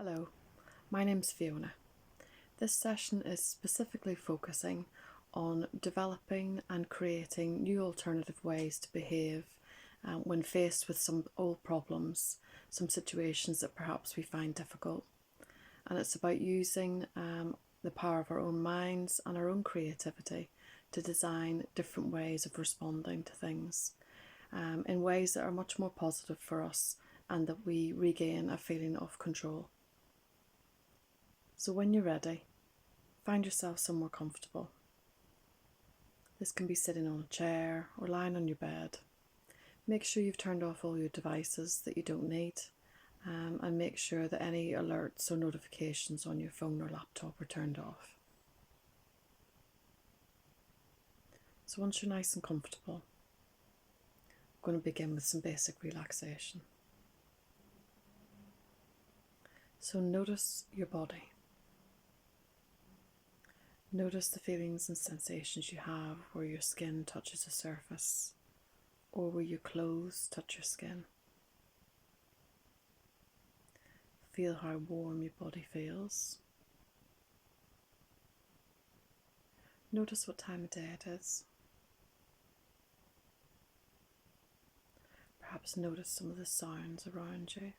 Hello, my name's Fiona. This session is specifically focusing on developing and creating new alternative ways to behave when faced with some old problems, some situations that perhaps we find difficult. And it's about using the power of our own minds and our own creativity to design different ways of responding to things in ways that are much more positive for us and that we regain a feeling of control. So when you're ready, find yourself somewhere comfortable. This can be sitting on a chair or lying on your bed. Make sure you've turned off all your devices that you don't need, and make sure that any alerts or notifications on your phone or laptop are turned off. So once you're nice and comfortable, I'm going to begin with some basic relaxation. So notice your body. Notice the feelings and sensations you have where your skin touches the surface or where your clothes touch your skin. Feel how warm your body feels. Notice what time of day it is. Perhaps notice some of the sounds around you.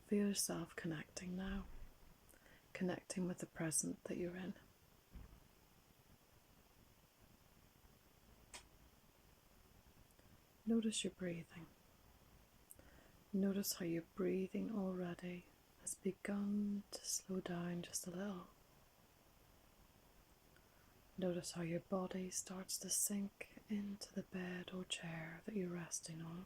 Feel yourself connecting now. Connecting with the present that you're in. Notice your breathing. Notice how your breathing already has begun to slow down just a little. Notice how your body starts to sink into the bed or chair that you're resting on.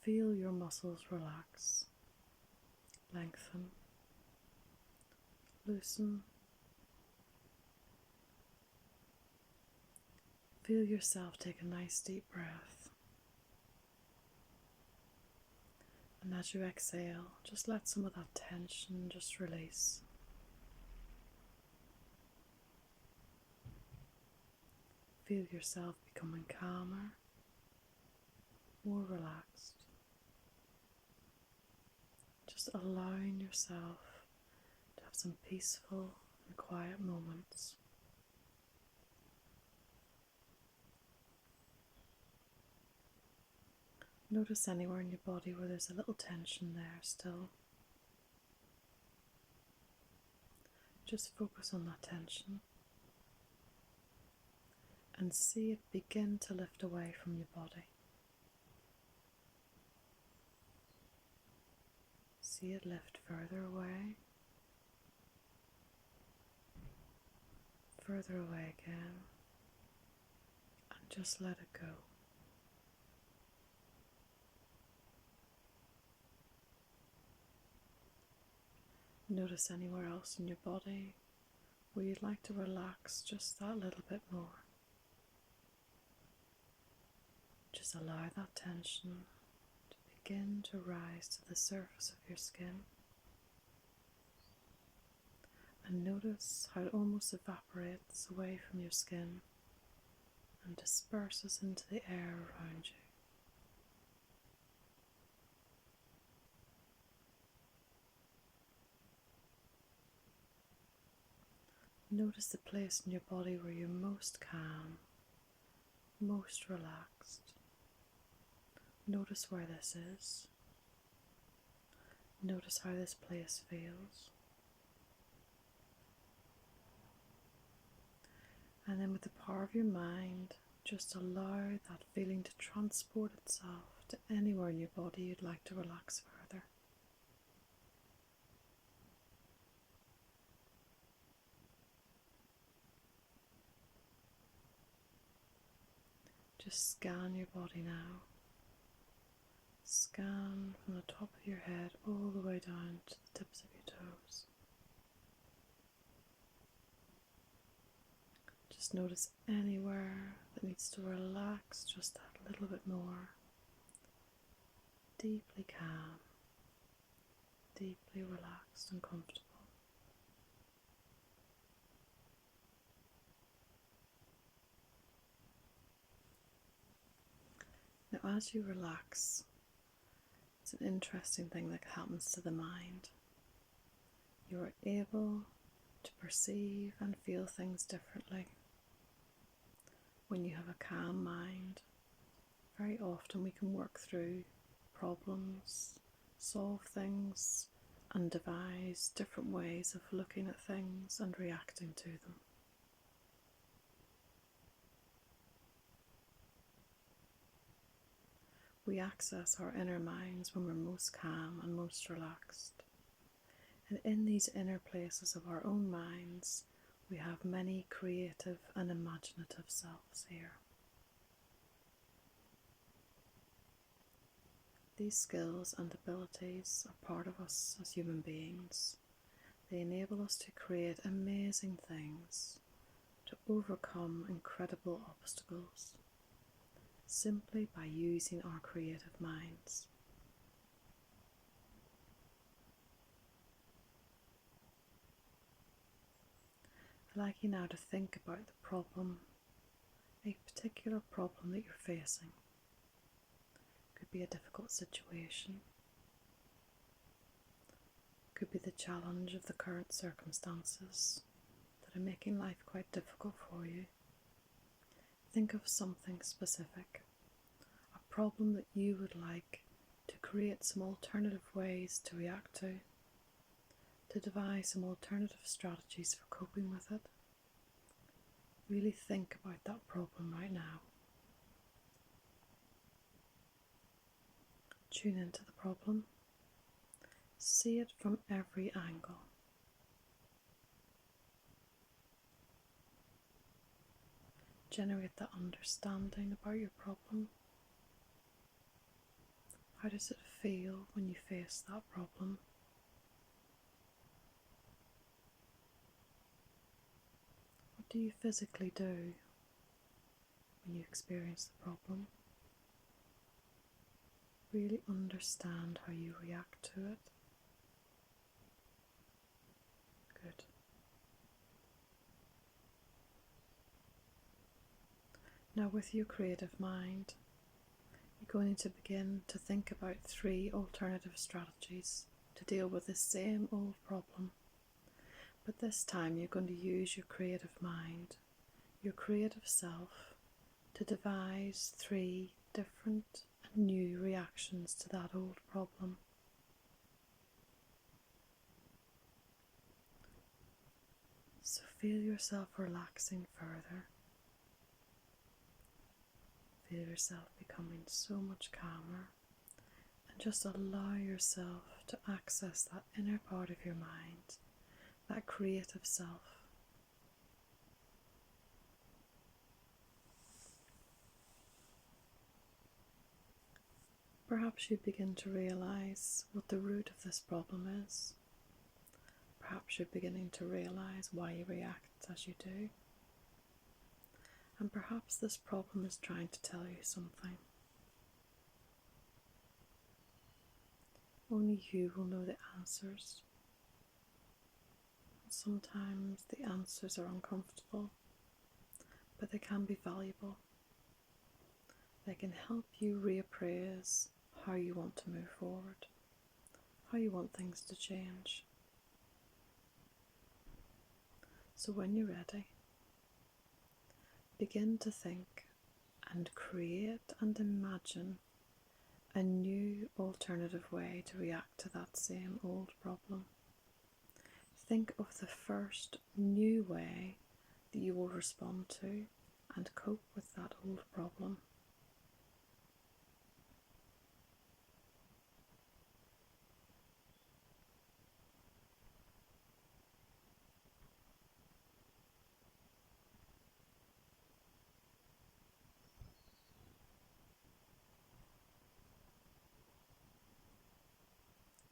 Feel your muscles relax. Lengthen, loosen. Feel yourself take a nice deep breath. And as you exhale, just let some of that tension just release. Feel yourself becoming calmer, more relaxed. Just allowing yourself to have some peaceful and quiet moments. Notice anywhere in your body where there's a little tension there still. Just focus on that tension and see it begin to lift away from your body. See it lift further away again, and just let it go. Notice anywhere else in your body where you'd like to relax just that little bit more. Just allow that tension to begin to rise to the surface of your skin. And notice how it almost evaporates away from your skin and disperses into the air around you. Notice the place in your body where you're most calm, most relaxed. Notice where this is. Notice how this place feels. And then with the power of your mind, just allow that feeling to transport itself to anywhere in your body you'd like to relax further. Just scan your body now. Scan from the top of your head all the way down to the tips of your toes. Just notice anywhere that needs to relax just that little bit more. Deeply calm, deeply relaxed and comfortable. Now, as you relax, it's an interesting thing that happens to the mind. You are able to perceive and feel things differently. When you have a calm mind, very often we can work through problems, solve things, and devise different ways of looking at things and reacting to them. We access our inner minds when we're most calm and most relaxed. And in these inner places of our own minds, we have many creative and imaginative selves here. These skills and abilities are part of us as human beings. They enable us to create amazing things, to overcome incredible obstacles, simply by using our creative minds. I'd like you now to think about the problem, a particular problem that you're facing. It could be a difficult situation. It could be the challenge of the current circumstances that are making life quite difficult for you. Think of something specific, a problem that you would like to create some alternative ways to react to devise some alternative strategies for coping with it. Really think about that problem right now. Tune into the problem. See it from every angle. Generate that understanding about your problem. How does it feel when you face that problem? What do you physically do when you experience the problem? Really understand how you react to it. Good. Now, with your creative mind, you're going to begin to think about 3 alternative strategies to deal with the same old problem. But this time you're going to use your creative mind, your creative self, to devise 3 different and new reactions to that old problem. So feel yourself relaxing further. Feel yourself becoming so much calmer, and just allow yourself to access that inner part of your mind, that creative self. Perhaps you begin to realize what the root of this problem is. Perhaps you're beginning to realize why you react as you do. And perhaps this problem is trying to tell you something. Only you will know the answers. Sometimes the answers are uncomfortable, but they can be valuable. They can help you reappraise how you want to move forward, how you want things to change. So when you're ready, begin to think and create and imagine a new alternative way to react to that same old problem. Think of the first new way that you will respond to and cope with that old problem.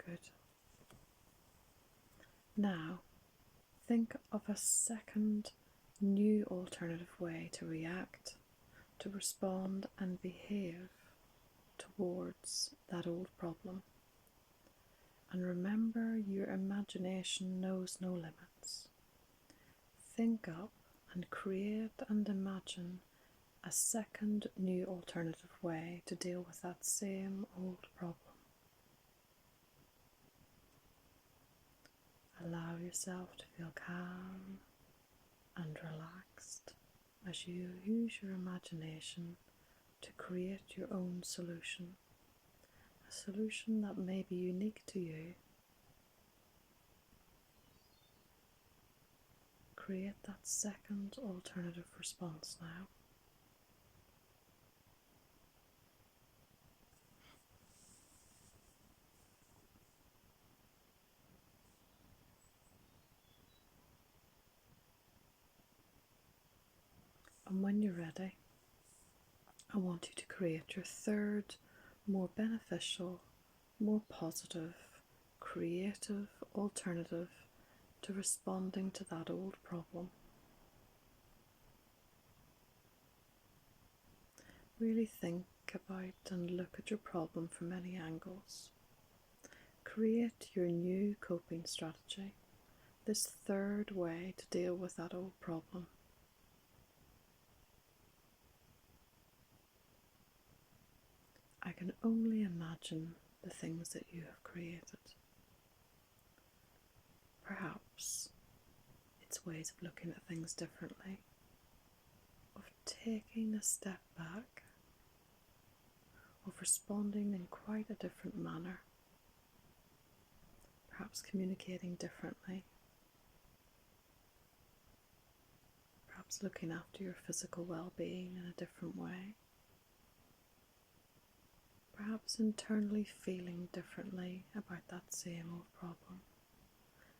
Good. Now, think of a second new alternative way to react, to respond and behave towards that old problem. And remember, your imagination knows no limits. Think up and create and imagine a second new alternative way to deal with that same old problem. Allow yourself to feel calm and relaxed as you use your imagination to create your own solution, a solution that may be unique to you. Create that second alternative response now. And when you're ready, I want you to create your third, more beneficial, more positive, creative alternative to responding to that old problem. Really think about and look at your problem from many angles. Create your new coping strategy, this third way to deal with that old problem. I can only imagine the things that you have created. Perhaps it's ways of looking at things differently, of taking a step back, of responding in quite a different manner, perhaps communicating differently, perhaps looking after your physical well-being in a different way, perhaps internally feeling differently about that same old problem.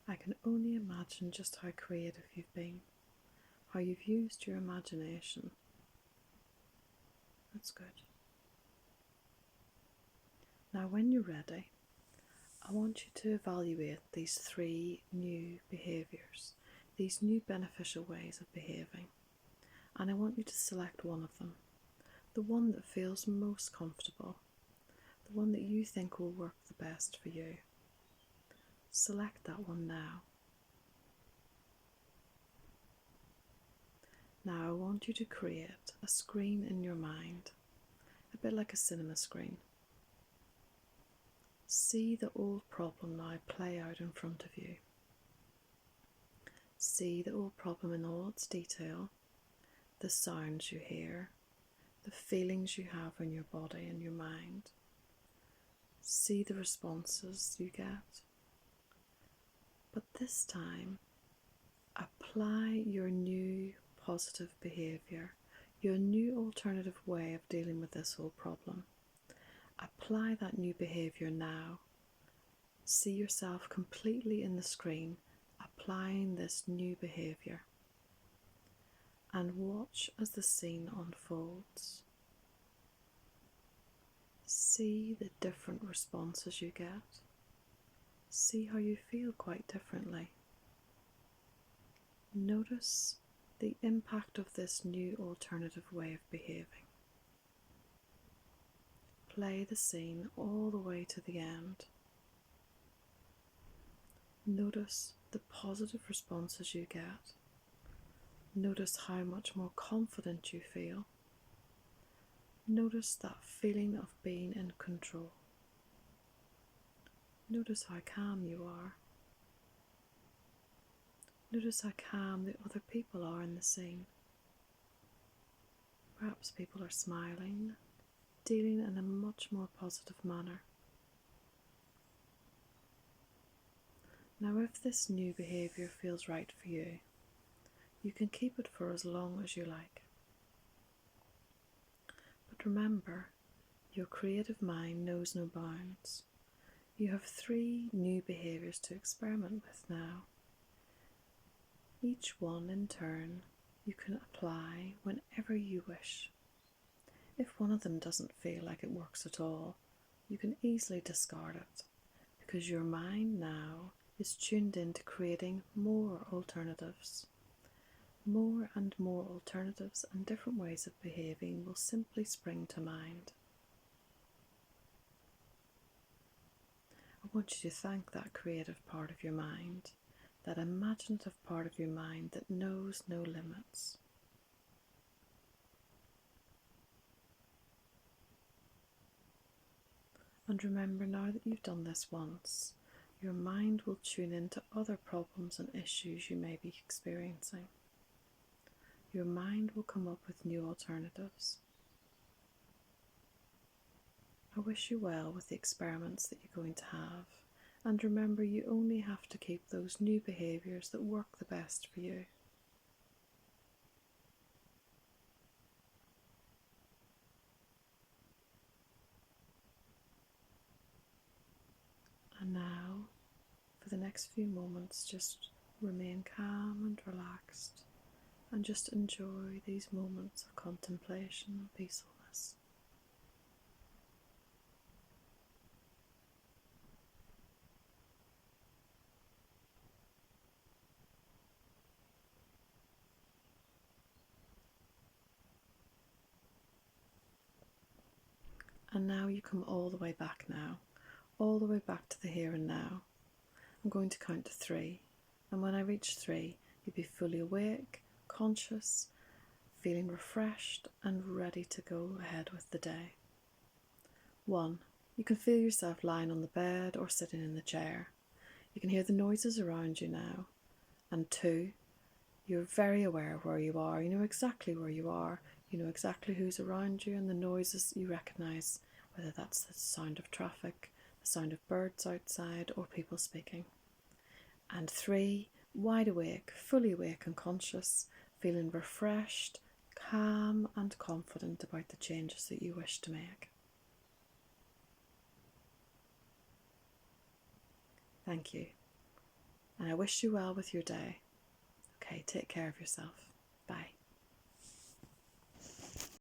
I can only imagine just how creative you've been, how you've used your imagination. That's good. Now, when you're ready, I want you to evaluate these three new behaviours, these new beneficial ways of behaving, and I want you to select one of them, the one that feels most comfortable, the one that you think will work the best for you. Select that one now. Now I want you to create a screen in your mind, a bit like a cinema screen. See the old problem now play out in front of you. See the old problem in all its detail, the sounds you hear, the feelings you have in your body and your mind. See the responses you get. But this time, apply your new positive behaviour, your new alternative way of dealing with this whole problem. Apply that new behaviour now. See yourself completely in the screen, applying this new behaviour. And watch as the scene unfolds. See the different responses you get. See how you feel quite differently. Notice the impact of this new alternative way of behaving. Play the scene all the way to the end. Notice the positive responses you get. Notice how much more confident you feel. Notice that feeling of being in control. Notice how calm you are. Notice how calm the other people are in the scene. Perhaps people are smiling, dealing in a much more positive manner. Now, if this new behaviour feels right for you, you can keep it for as long as you like. But remember, your creative mind knows no bounds. You have 3 new behaviours to experiment with now. Each one in turn you can apply whenever you wish. If one of them doesn't feel like it works at all, you can easily discard it, because your mind now is tuned into creating more alternatives. More and more alternatives and different ways of behaving will simply spring to mind. I want you to thank that creative part of your mind, that imaginative part of your mind that knows no limits. And remember, now that you've done this once, your mind will tune into other problems and issues you may be experiencing. Your mind will come up with new alternatives. I wish you well with the experiments that you're going to have, and remember, you only have to keep those new behaviours that work the best for you. And now, for the next few moments, just remain calm and relaxed, and just enjoy these moments of contemplation and peacefulness. And now you come all the way back now, all the way back to the here and now. I'm going to count to 3, and when I reach 3, you'll be fully awake, conscious, feeling refreshed and ready to go ahead with the day. 1. You can feel yourself lying on the bed or sitting in the chair. You can hear the noises around you now. And 2, you're very aware of where you are. You know exactly where you are. You know exactly who's around you, and the noises you recognise, whether that's the sound of traffic, the sound of birds outside, or people speaking. And 3, wide awake, fully awake and conscious, feeling refreshed, calm and confident about the changes that you wish to make. Thank you. And I wish you well with your day. Okay, take care of yourself.